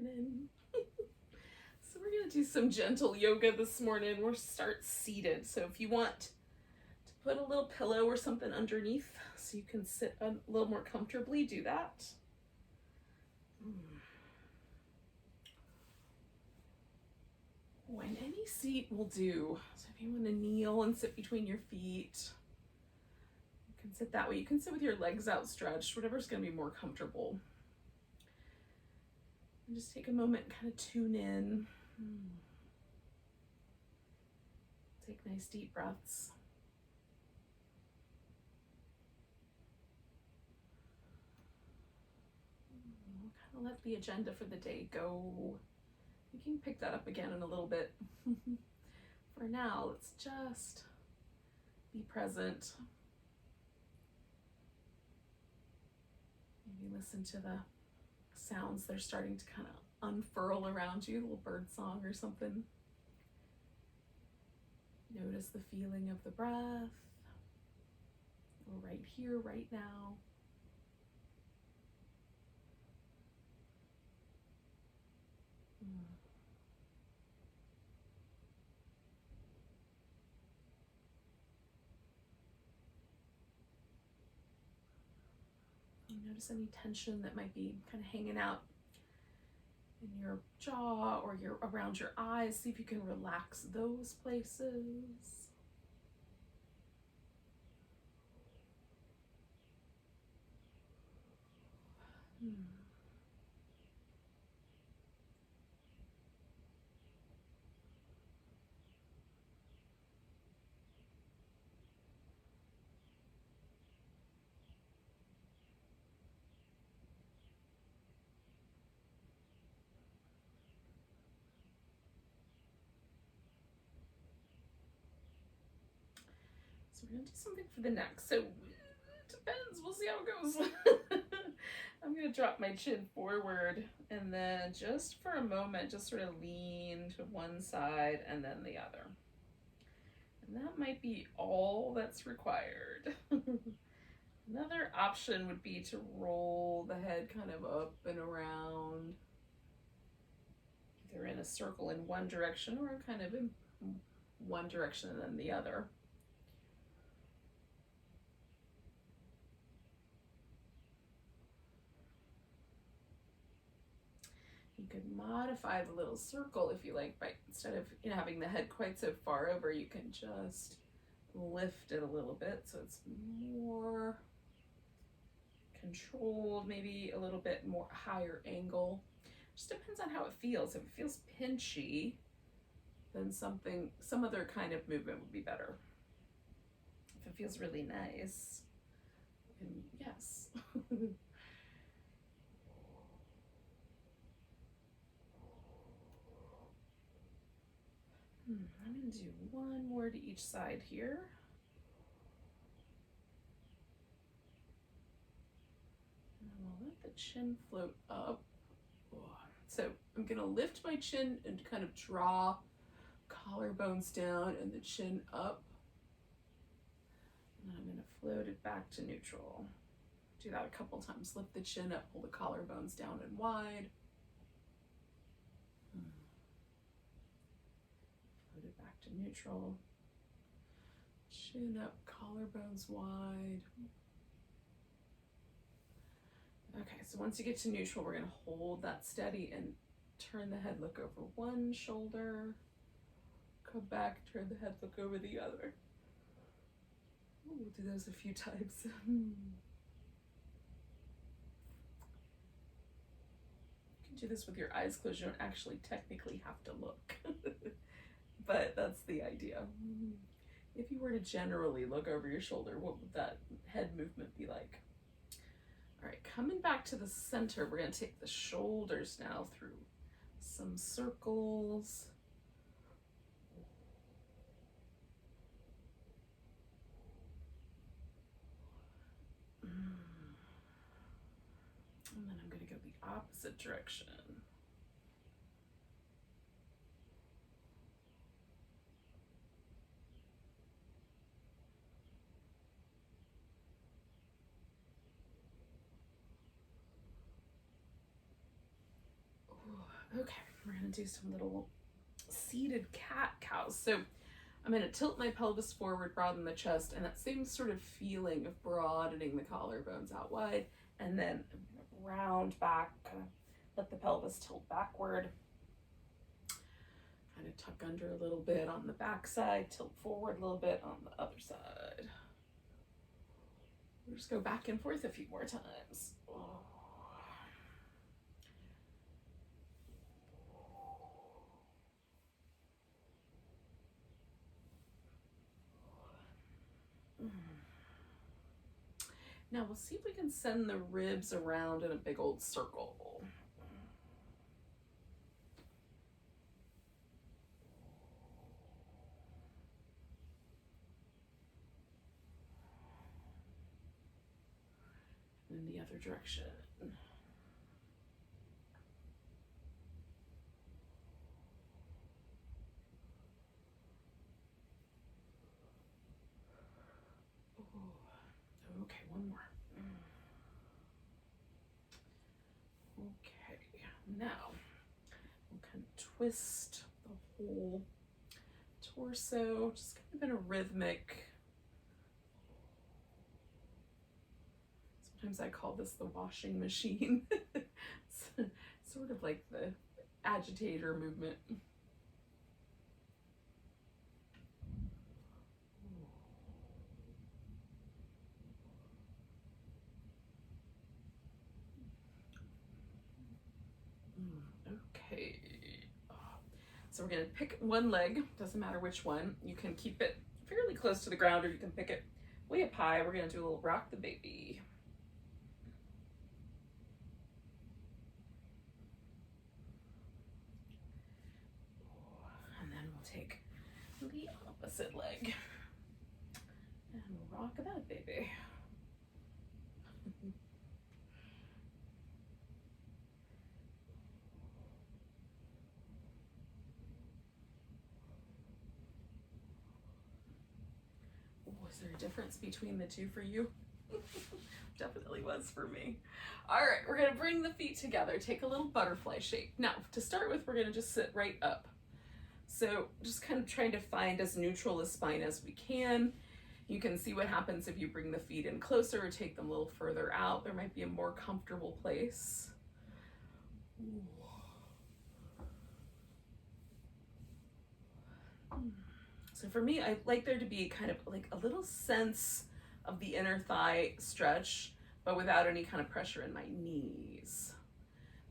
morning. So we're going to do some gentle yoga this morning. We'll start seated. So if you want to put a little pillow or something underneath so you can sit a little more comfortably, do that. And any seat will do. So if you want to kneel and sit between your feet, you can sit that way. You can sit with your legs outstretched, whatever's going to be more comfortable. And just take a moment and kind of tune in. Take nice deep breaths. We'll kind of let the agenda for the day go. You can pick that up again in a little bit. For now, let's just be present. Maybe listen to the sounds they're starting to kind of unfurl around you, a little bird song or something. Notice the feeling of the breath. We're right here, right now. Notice any tension that might be kind of hanging out in your jaw or around your eyes. See if you can relax those places. So we're going to do something for the neck. So it depends. We'll see how it goes. I'm going to drop my chin forward and then just for a moment, just sort of lean to one side and then the other. And that might be all that's required. Another option would be to roll the head kind of up and around, either in a circle in one direction or kind of in one direction and then the other. You could modify the little circle if you like, by instead of having the head quite so far over, you can just lift it a little bit so it's more controlled, maybe a little bit more higher angle. Just depends on how it feels. If it feels pinchy, then some other kind of movement would be better. If it feels really nice, then yes. I'm going to do one more to each side here. And then I'll let the chin float up. So I'm going to lift my chin and kind of draw collarbones down and the chin up. And then I'm going to float it back to neutral. Do that a couple times. Lift the chin up, pull the collarbones down and wide. Float it back to neutral. Chin up, collarbones wide. Okay, so once you get to neutral, we're going to hold that steady and turn the head, look over one shoulder. Come back, turn the head, look over the other. We'll do those a few times. You can do this with your eyes closed. You don't actually technically have to look, but that's the idea. If you were to generally look over your shoulder, what would that head movement be like? All right, coming back to the center, we're going to take the shoulders now through some circles. And then I'm going to go the opposite direction. Okay, we're gonna do some little seated cat-cows. So I'm gonna tilt my pelvis forward, broaden the chest, and that same sort of feeling of broadening the collarbones out wide, and then I'm gonna round back, kind of let the pelvis tilt backward. Kind of tuck under a little bit on the back side, tilt forward a little bit on the other side. We'll just go back and forth a few more times. Now we'll see if we can send the ribs around in a big old circle. In the other direction. Okay, one more. Okay, now we'll kind of twist the whole torso, just kind of in a rhythmic. Sometimes I call this the washing machine. It's sort of like the agitator movement. Okay. So we're gonna pick one leg, doesn't matter which one. You can keep it fairly close to the ground or you can pick it way up high. We're gonna do a little rock the baby. And then we'll take the opposite leg and we'll rock that baby. Was there a difference between the two for you? Definitely was for me. All right, we're gonna bring the feet together, take a little butterfly shape. Now, to start with, we're gonna just sit right up. So just kind of trying to find as neutral a spine as we can. You can see what happens if you bring the feet in closer or take them a little further out. There might be a more comfortable place. So for me, I like there to be kind of like a little sense of the inner thigh stretch, but without any kind of pressure in my knees.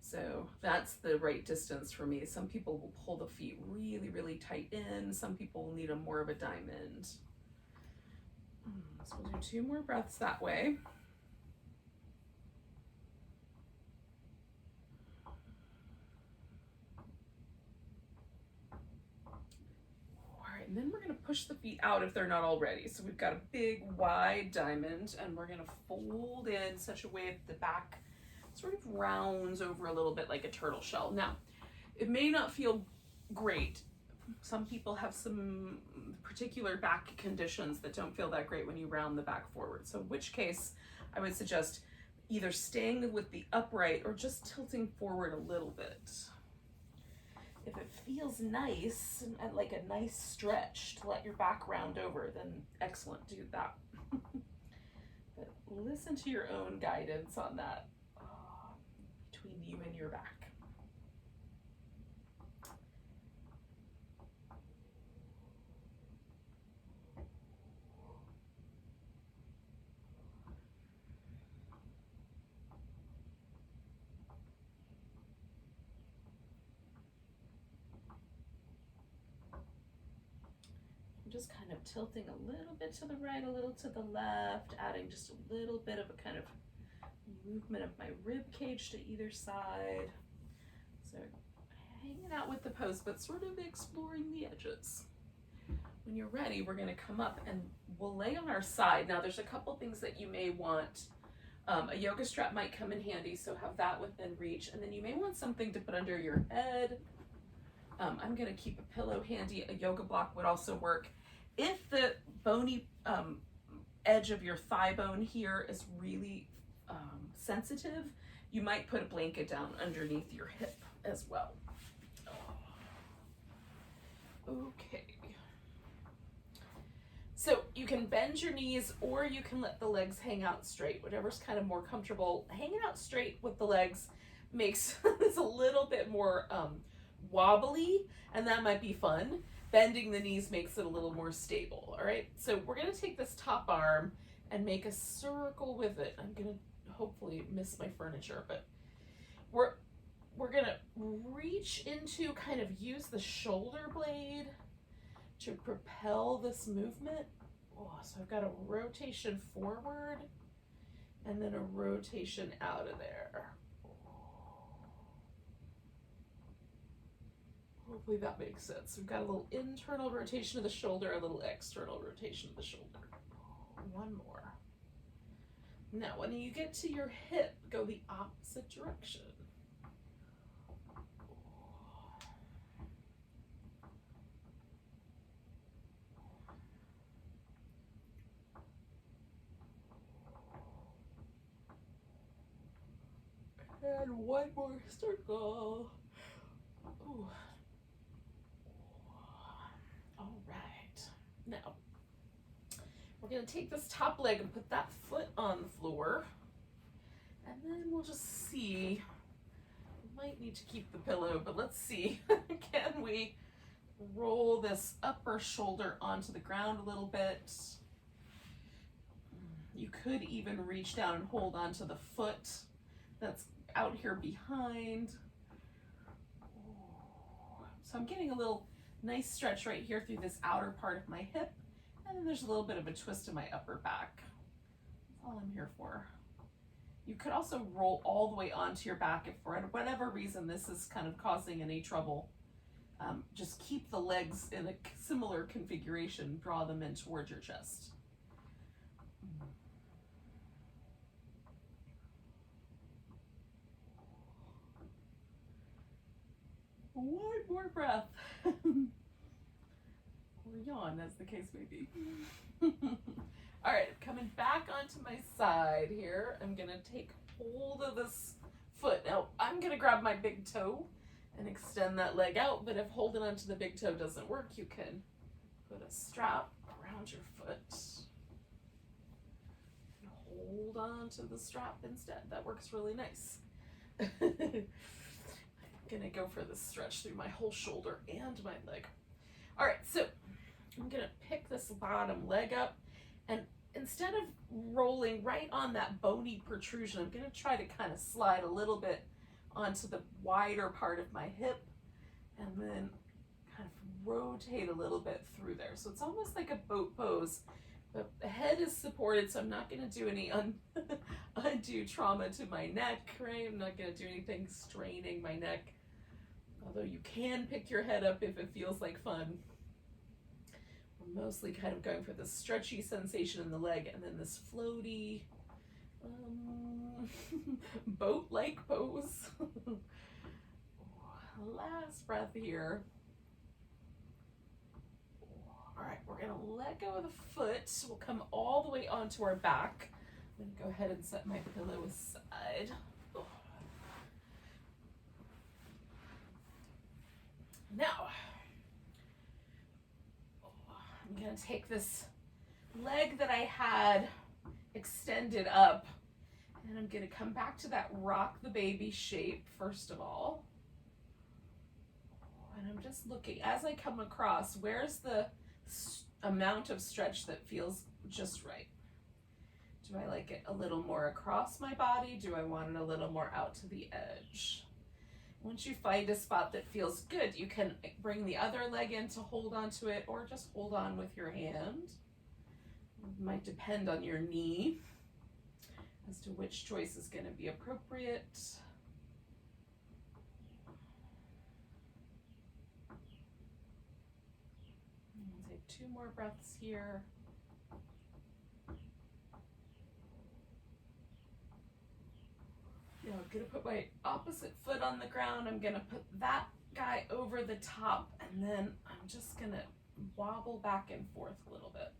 So that's the right distance for me. Some people will pull the feet really, really tight in. Some people will need a more of a diamond. So we'll do 2 more breaths that way. And then we're gonna push the feet out if they're not already. So we've got a big wide diamond and we're gonna fold in such a way that the back sort of rounds over a little bit like a turtle shell. Now, it may not feel great. Some people have some particular back conditions that don't feel that great when you round the back forward. So in which case, I would suggest either staying with the upright or just tilting forward a little bit. If it feels nice and like a nice stretch to let your back round over, then excellent, do that. But listen to your own guidance on that between you and your back. Just kind of tilting a little bit to the right, a little to the left, adding just a little bit of a kind of movement of my rib cage to either side. So hanging out with the pose, but sort of exploring the edges. When you're ready, we're gonna come up and we'll lay on our side. Now there's a couple things that you may want. A yoga strap might come in handy, so have that within reach. And then you may want something to put under your head. I'm gonna keep a pillow handy. A yoga block would also work. If the bony edge of your thigh bone here is really sensitive, You might put a blanket down underneath your hip as well. Okay. So you can bend your knees or you can let the legs hang out straight, whatever's kind of more comfortable. Hanging out straight with the legs makes this a little bit more wobbly, and that might be fun. Bending the knees makes it a little more stable, all right? So we're gonna take this top arm and make a circle with it. I'm gonna hopefully miss my furniture, but we're gonna reach into, kind of use the shoulder blade to propel this movement. Oh, so I've got a rotation forward and then a rotation out of there. Hopefully that makes sense. We've got a little internal rotation of the shoulder, a little external rotation of the shoulder. One more. Now, when you get to your hip, go the opposite direction. And one more circle. Ooh. All right. Now, we're going to take this top leg and put that foot on the floor. And then we'll just see. We might need to keep the pillow, but let's see. Can we roll this upper shoulder onto the ground a little bit? You could even reach down and hold onto the foot that's out here behind. So I'm getting a little nice stretch right here through this outer part of my hip, and then there's a little bit of a twist in my upper back. That's all I'm here for. You could also roll all the way onto your back if for whatever reason this is kind of causing any trouble. Just keep the legs in a similar configuration, draw them in towards your chest. One more breath. Or yawn, as the case may be. All right, coming back onto my side here. I'm gonna take hold of this foot. Now, I'm gonna grab my big toe and extend that leg out, but if holding onto the big toe doesn't work, you can put a strap around your foot and hold on to the strap instead. That works really nice. Gonna go for the stretch through my whole shoulder and my leg. All right, so I'm gonna pick this bottom leg up, and instead of rolling right on that bony protrusion, I'm gonna try to kind of slide a little bit onto the wider part of my hip and then kind of rotate a little bit through there. So it's almost like a boat pose, but the head is supported, so I'm not gonna do any undue trauma to my neck, right? I'm not gonna do anything straining my neck. Although you can pick your head up if it feels like fun. We're mostly kind of going for this stretchy sensation in the leg and then this floaty, boat-like pose. Last breath here. All right, we're gonna let go of the foot. We'll come all the way onto our back. I'm gonna go ahead and set my pillow aside. Now, I'm gonna take this leg that I had extended up, and I'm gonna come back to that rock the baby shape first of all. And I'm just looking, as I come across, where's the amount of stretch that feels just right? Do I like it a little more across my body? Do I want it a little more out to the edge? Once you find a spot that feels good, you can bring the other leg in to hold onto it, or just hold on with your hand. It might depend on your knee as to which choice is going to be appropriate. I'll take 2 more breaths here. Now I'm gonna put my opposite foot on the ground. I'm gonna put that guy over the top, and then I'm just gonna wobble back and forth a little bit.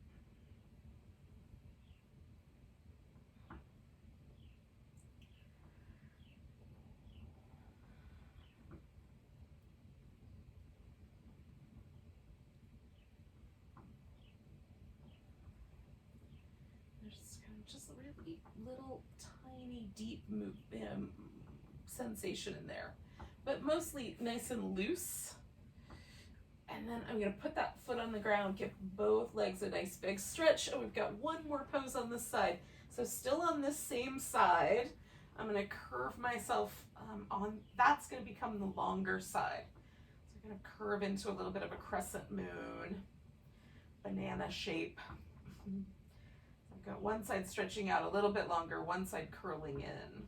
just a really little tiny deep sensation in there, but mostly nice and loose. And then I'm going to put that foot on the ground, give both legs a nice big stretch, and we've got one more pose on this side. So still on this same side, I'm going to curve myself on, that's going to become the longer side. So I'm going to curve into a little bit of a crescent moon, banana shape. I've got one side stretching out a little bit longer, one side curling in.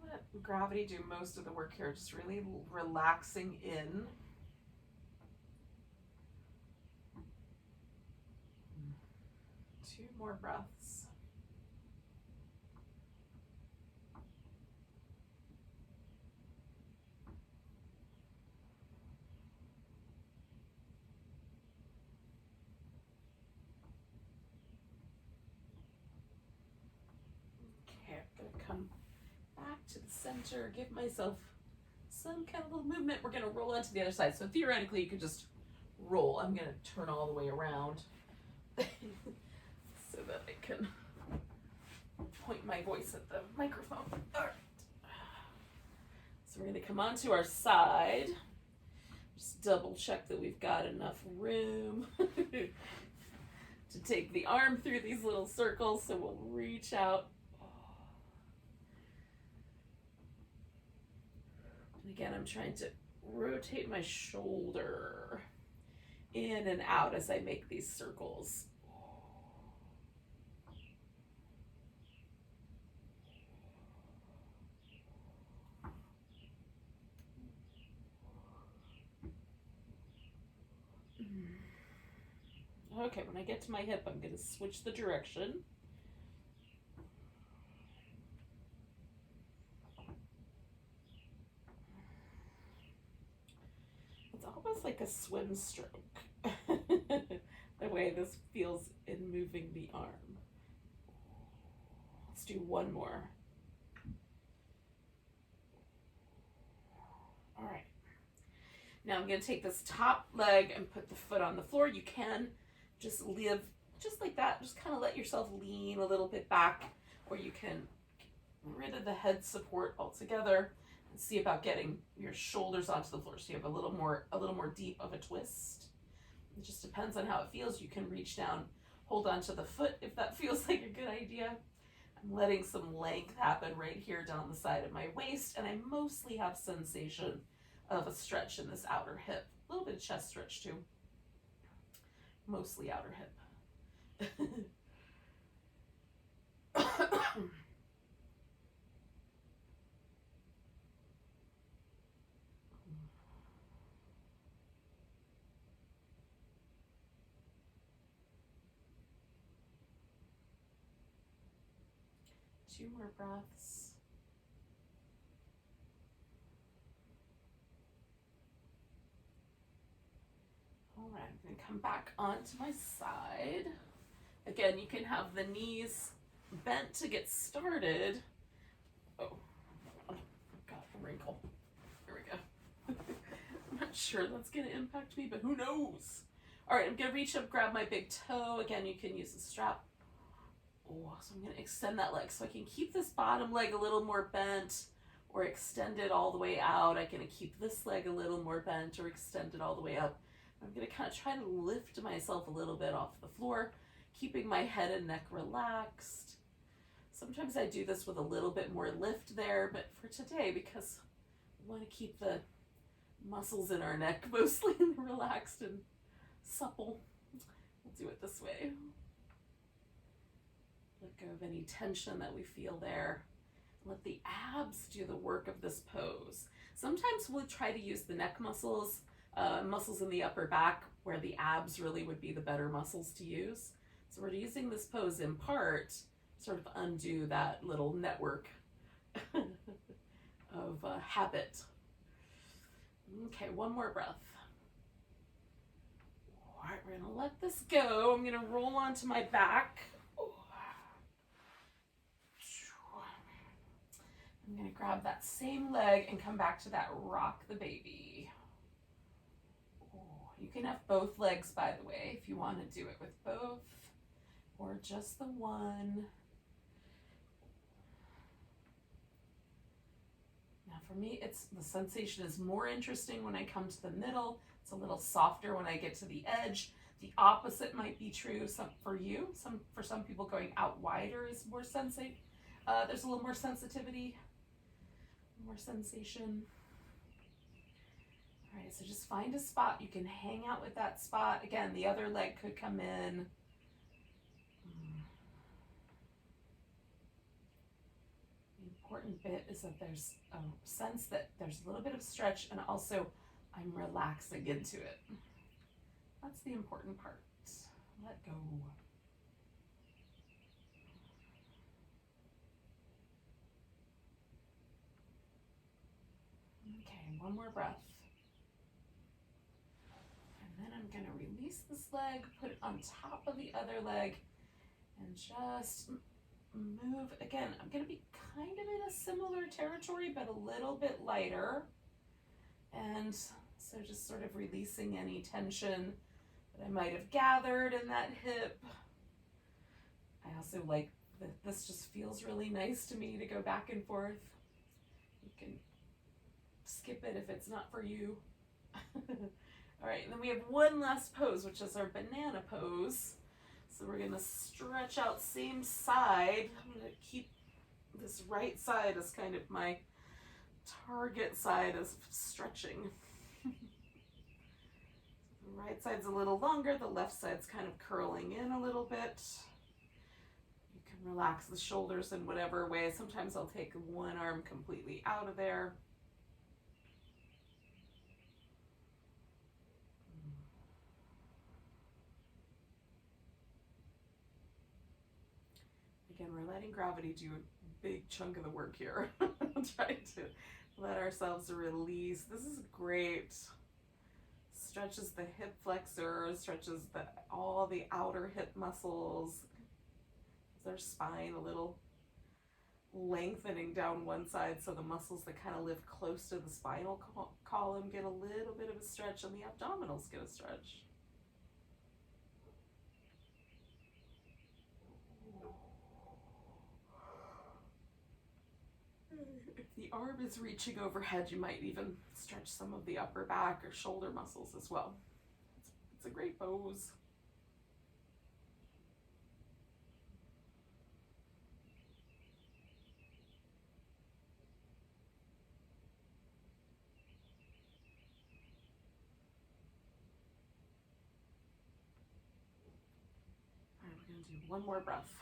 Let gravity do most of the work here, just really relaxing in. Two more breaths. Okay, I'm gonna come back to the center, give myself some kind of little movement. We're gonna roll onto the other side. So theoretically you could just roll. I'm gonna turn all the way around so that I can point my voice at the microphone. All right. So we're gonna come onto our side. Just double check that we've got enough room to take the arm through these little circles. So we'll reach out. And again, I'm trying to rotate my shoulder in and out as I make these circles. Okay, when I get to my hip, I'm going to switch the direction. It's almost like a swim stroke, the way this feels in moving the arm. Let's do one more. All right. Now I'm going to take this top leg and put the foot on the floor. You can just live just like that. Just kind of let yourself lean a little bit back, or you can get rid of the head support altogether and see about getting your shoulders onto the floor so you have a little more deep of a twist. It just depends on how it feels. You can reach down, hold onto the foot if that feels like a good idea. I'm letting some length happen right here down the side of my waist, and I mostly have sensation of a stretch in this outer hip. A little bit of chest stretch too. Mostly outer hip. 2 more breaths. All right, I'm going to come back onto my side. Again, you can have the knees bent to get started. Oh, got a wrinkle. Here we go. I'm not sure that's going to impact me, but who knows? All right, I'm going to reach up, grab my big toe. Again, you can use a strap. Oh, so I'm going to extend that leg so I can keep this bottom leg a little more bent or extend it all the way out. I'm going to keep this leg a little more bent or extend it all the way up. I'm going to kind of try to lift myself a little bit off the floor, keeping my head and neck relaxed. Sometimes I do this with a little bit more lift there, but for today, because we want to keep the muscles in our neck mostly relaxed and supple, we'll do it this way. Let go of any tension that we feel there. Let the abs do the work of this pose. Sometimes we'll try to use the neck muscles, muscles in the upper back, where the abs really would be the better muscles to use. So we're using this pose in part to sort of undo that little network of habit. Okay, one more breath. All right, we're gonna let this go. I'm gonna roll onto my back. I'm gonna grab that same leg and come back to that rock the baby. You can have both legs, by the way, if you want to do it with both or just the one. Now for me, the sensation is more interesting when I come to the middle. It's a little softer when I get to the edge. The opposite might be true for you. For some people, going out wider is more sensate. There's a little more sensitivity, more sensation. All right, so just find a spot. You can hang out with that spot. Again, the other leg could come in. The important bit is that there's a sense that there's a little bit of stretch, and also I'm relaxing into it. That's the important part. Let go. Okay, one more breath. And then I'm going to release this leg, put it on top of the other leg, and just move. Again, I'm going to be kind of in a similar territory, but a little bit lighter. And so just sort of releasing any tension that I might have gathered in that hip. I also like that this just feels really nice to me to go back and forth. You can skip it if it's not for you. All right, and then we have one last pose, which is our banana pose. So we're gonna stretch out same side. I'm gonna keep this right side as kind of my target side of stretching. The right side's a little longer, the left side's kind of curling in a little bit. You can relax the shoulders in whatever way. Sometimes I'll take one arm completely out of there. Again, we're letting gravity do a big chunk of the work here. Trying to let ourselves release. This is great. Stretches the hip flexors, stretches all the outer hip muscles. Their spine a little lengthening down one side, so the muscles that kind of live close to the spinal column get a little bit of a stretch, and the abdominals get a stretch. If the arm is reaching overhead, you might even stretch some of the upper back or shoulder muscles as well. It's a great pose. All right, we're going to do one more breath.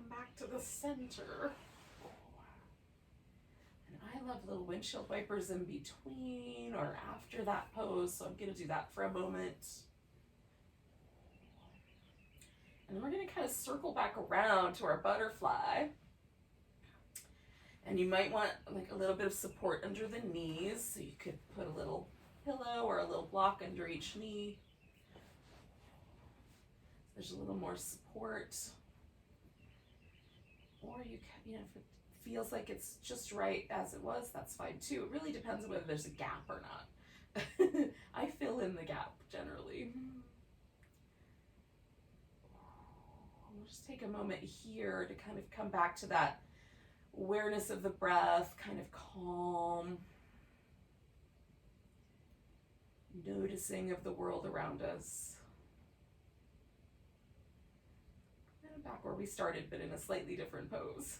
Back to the center. And I love little windshield wipers in between or after that pose, so I'm going to do that for a moment. And then we're going to kind of circle back around to our butterfly. And you might want like a little bit of support under the knees, so you could put a little pillow or a little block under each knee. There's a little more support. Or you can, if it feels like it's just right as it was, that's fine too. It really depends on whether there's a gap or not. I fill in the gap generally. We'll just take a moment here to kind of come back to that awareness of the breath, kind of calm, noticing of the world around us. Back where we started, but in a slightly different pose.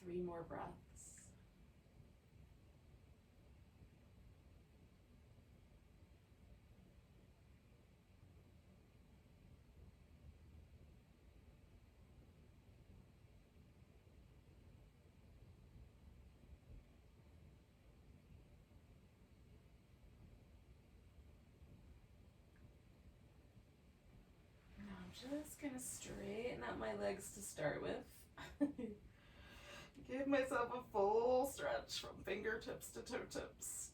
3 more breaths. I'm just gonna straighten out my legs to start with. Give myself a full stretch from fingertips to toe tips.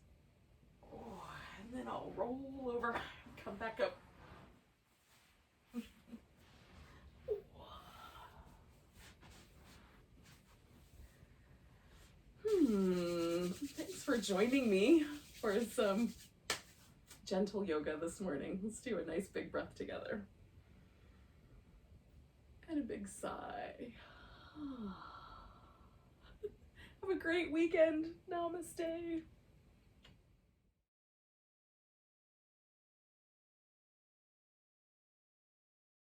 Oh, and then I'll roll over, come back up. Thanks for joining me for some gentle yoga this morning. Let's do a nice big breath together. And a big sigh. Have a great weekend. Namaste.